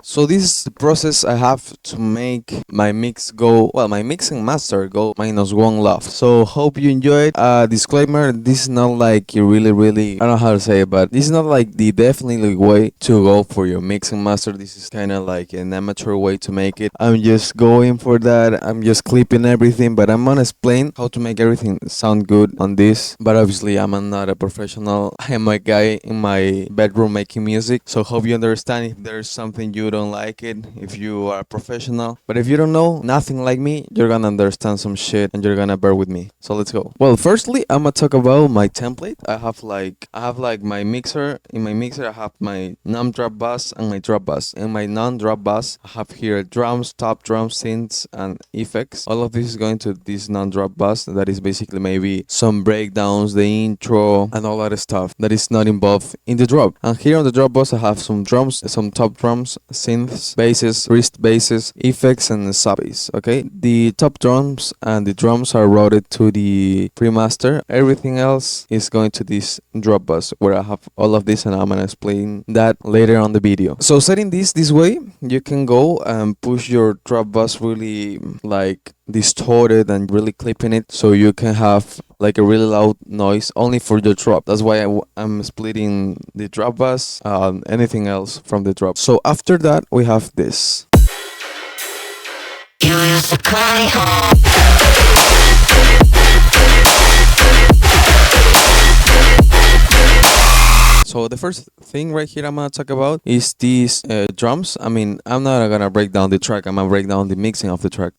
So this is the process I have to make my mix go, well, my mix and master go -1 LUFS. So hope you enjoyed. Disclaimer, this is not like you really, I don't know how to say it, but this is not like the definitely way to go for your mix and master. This is kind of like an amateur way to make it. I'm just going for that. I'm just clipping everything, but I'm gonna explain how to make everything sound good on this. But obviously I'm not a professional. I am a guy in my bedroom making music. So hope you understand if there's something you don't like it, if you are a professional. But if you don't know nothing like me, you're gonna understand some shit and you're gonna bear with me. So let's go. Well, firstly, I'm gonna talk about my template. I have like my mixer. In my mixer I have my non-drop bass and my drop bass. In my non-drop bass I have here drums, top drums, synths and effects. All of this is going to this non-drop bass. That is basically maybe some breakdowns, the intro and all that stuff that is not involved in the drop. And here on the drop bass I have some drums, some top drums, synths, basses, wrist basses, effects and sub bass. Okay, the top drums and the drums are routed to the pre-master. Everything else is going to this drop bus where I have all of this, and I'm gonna explain that later on the video. So setting this way, you can go and push your drop bus really like distorted and really clipping it, so you can have like a really loud noise only for the drop. That's why I'm splitting the drop bus, anything else from the drop. So after that we have this. So the first thing right here I'm gonna talk about is these drums. I mean, I'm not gonna break down the track, I'm gonna break down the mixing of the track.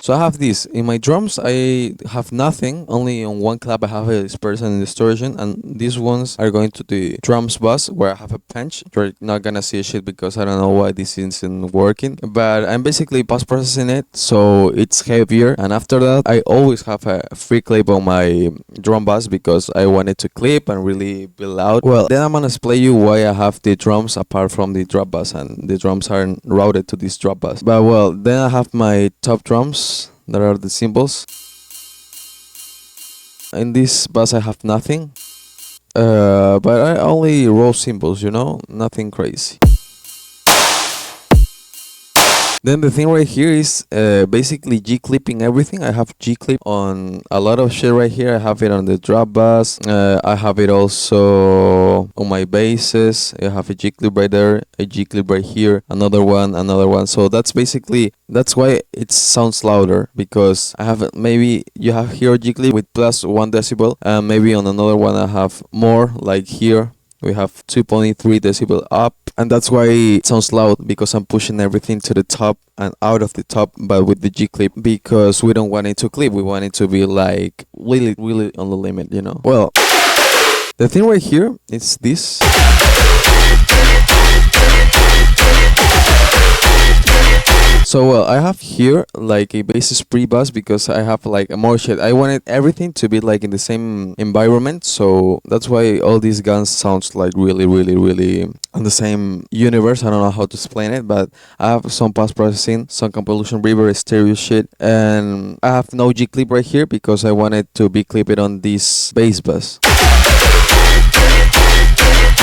So I have this. In my drums, I have nothing. Only on one clap I have a dispersion and distortion, and these ones are going to the drums bus where I have a pinch. You're not gonna see a shit because I don't know why this isn't working. But I'm basically post-processing it, so it's heavier. And after that, I always have a free clip on my drum bus because I want it to clip and really be loud. Well, then I'm gonna explain you why I have the drums apart from the drop bus, and the drums aren't routed to this drop bus. But well, then I have my top drums. There are the cymbals. In this bus I have nothing, but I only roll cymbals, you know, nothing crazy. Then the thing right here is basically G-clipping everything. I have G-clip on a lot of shit right here. I have it on the drop bus. I have it also on my basses. I have a G-clip right there, a G-clip right here, another one. So that's why it sounds louder, because I have maybe you have here a G-clip with +1 decibel. Maybe on another one I have more, like here. We have 2.3 decibel up, and that's why it sounds loud, because I'm pushing everything to the top and out of the top, but with the G clip, because we don't want it to clip. We want it to be like really on the limit, you know. Well, the thing right here is this. So well, I have here like a basis pre-bus because I have like a more shit. I wanted everything to be like in the same environment, so that's why all these guns sounds like really on the same universe. I don't know how to explain it, but I have some post-processing, some convolution reverb, stereo shit, and I have no G-clip right here because I wanted to be clipped on this bass bus.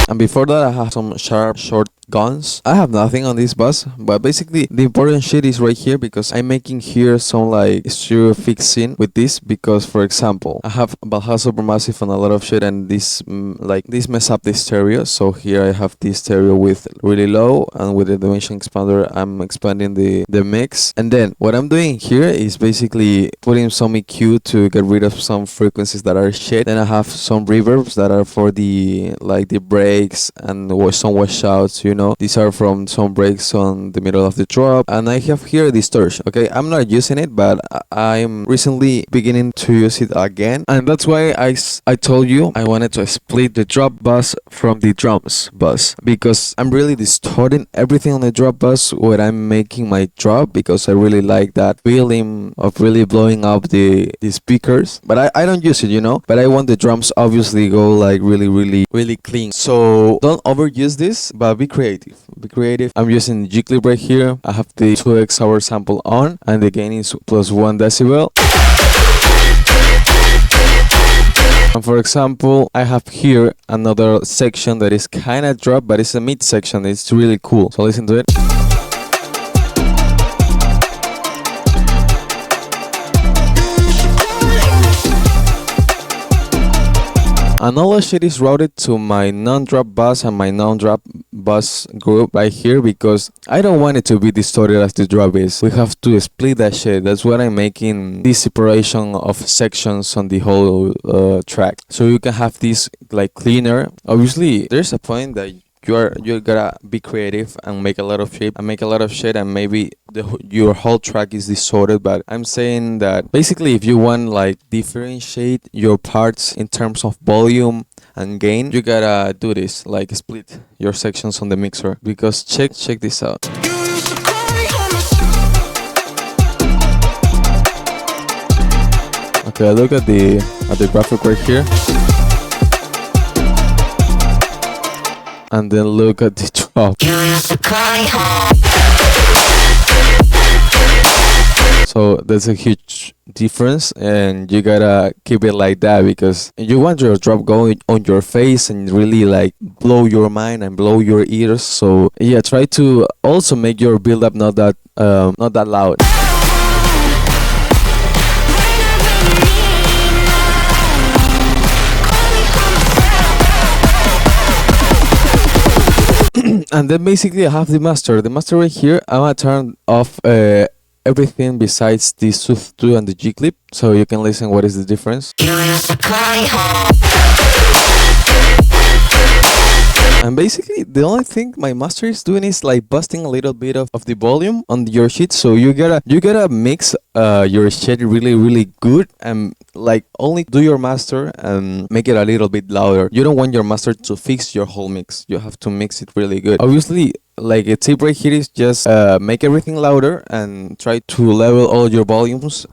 And before that I have some sharp short guns. I have nothing on this bus, but basically the important shit is right here, because I'm making here some like stereo fixing with this, because for example I have Valhalla Supermassive on a lot of shit, and this this mess up the stereo. So here I have this stereo with really low, and with the dimension expander I'm expanding the mix. And then what I'm doing here is basically putting some EQ to get rid of some frequencies that are shit. Then I have some reverbs that are for the breaks and some washouts, you know. These are from some breaks on the middle of the drop. And I have here distortion. Okay, I'm not using it, but I'm recently beginning to use it again, and that's why I told you I wanted to split the drop bus from the drums bus, because I'm really distorting everything on the drop bus when I'm making my drop, because I really like that feeling of really blowing up the speakers. But I don't use it, you know, but I want the drums obviously go like really clean. So don't overuse this, but be creative. I'm using the G-clip right here. I have the 2x hour sample on, and the gain is +1 decibel. And for example, I have here another section that is kind of drop, but it's a mid section. It's really cool. So listen to it. And all the shit is routed to my non-drop bus and my non-drop bus group right here because I don't want it to be distorted as the drop is. We have to split that shit. That's why I'm making this separation of sections on the whole track. So you can have this like cleaner. Obviously, there's a point that you gotta be creative and make a lot of shit and maybe your whole track is distorted. But I'm saying that basically if you want like differentiate your parts in terms of volume and gain, you gotta do this, like split your sections on the mixer. Because check this out. Okay, look at the graphic right here. And then look at the drop. So there's a huge difference and you gotta keep it like that because you want your drop going on your face and really like blow your mind and blow your ears. So yeah, try to also make your build up not that loud. And then basically I have the master right here. I'm gonna turn off everything besides the Sooth 2 and the G clip, so you can listen what is the difference. And basically the only thing my master is doing is like busting a little bit of the volume on your shit. So you gotta mix your shit really good and like only do your master and make it a little bit louder. You don't want your master to fix your whole mix. You have to mix it really good. Obviously, like a tip right here is just make everything louder and try to level all your volumes.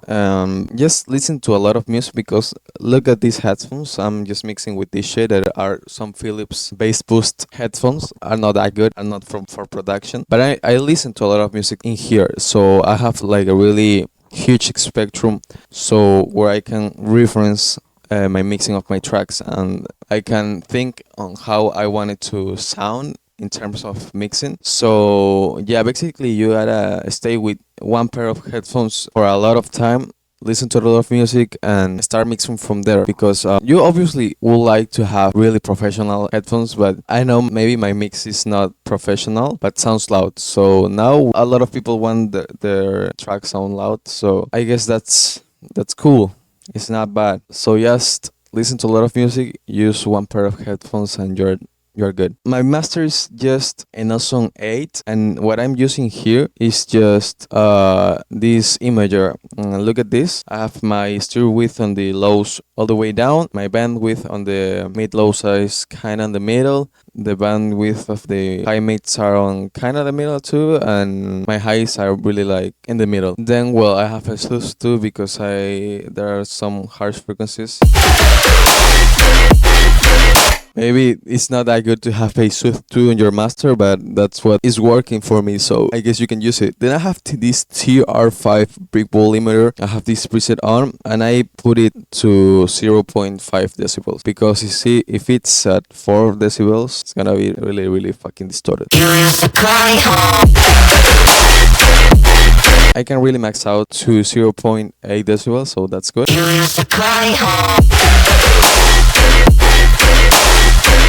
Just listen to a lot of music because look at these headphones. I'm just mixing with this shit that are some Philips bass boost headphones. Are not that good, are not for production. But I listen to a lot of music in here, so I have like a really huge spectrum, so where I can reference my mixing of my tracks and I can think on how I want it to sound in terms of mixing. So yeah, basically you gotta stay with one pair of headphones for a lot of time, listen to a lot of music and start mixing from there because you obviously would like to have really professional headphones, but I know maybe my mix is not professional but sounds loud. So now a lot of people want their tracks sound loud, so I guess that's cool. It's not bad. So just listen to a lot of music, use one pair of headphones and you're good. My master is just an Awesome 8 and what I'm using here is just this imager. Look at this. I have my stereo width on the lows all the way down, my bandwidth on the mid-low size kind of in the middle, the bandwidth of the high mids are on kind of the middle too, and my highs are really like in the middle. Then well, I have a Sooth too because there are some harsh frequencies. Maybe it's not that good to have a Sooth 2 in your master, but that's what is working for me, so I guess you can use it. Then I have this TR5 brick wall limiter. I have this preset on and I put it to 0.5 decibels because you see, if it's at 4 decibels, it's gonna be really fucking distorted. I can really max out to 0.8 decibels, so that's good.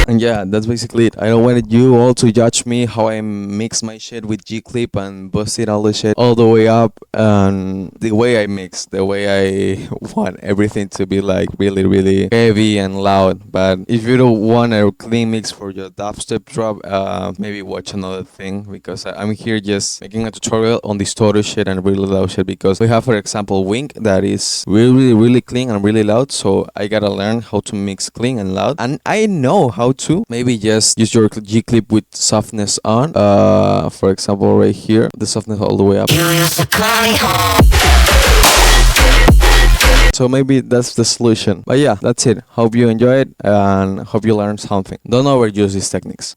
And yeah, that's basically it. I don't want you all to judge me how I mix my shit with G-Clip and bust it all the shit all the way up, and the way I mix, the way I want everything to be like really heavy and loud. But if you don't want a clean mix for your dubstep drop, maybe watch another thing, because I'm here just making a tutorial on distorted shit and really loud shit, because we have, for example, Wink that is really clean and really loud, so I gotta learn how to mix clean and loud, and I know how to. Maybe just use your G-Clip with softness on, for example right here, the softness all the way up. So maybe that's the solution. But yeah, that's it. Hope you enjoyed and hope you learned something. Don't overuse these techniques.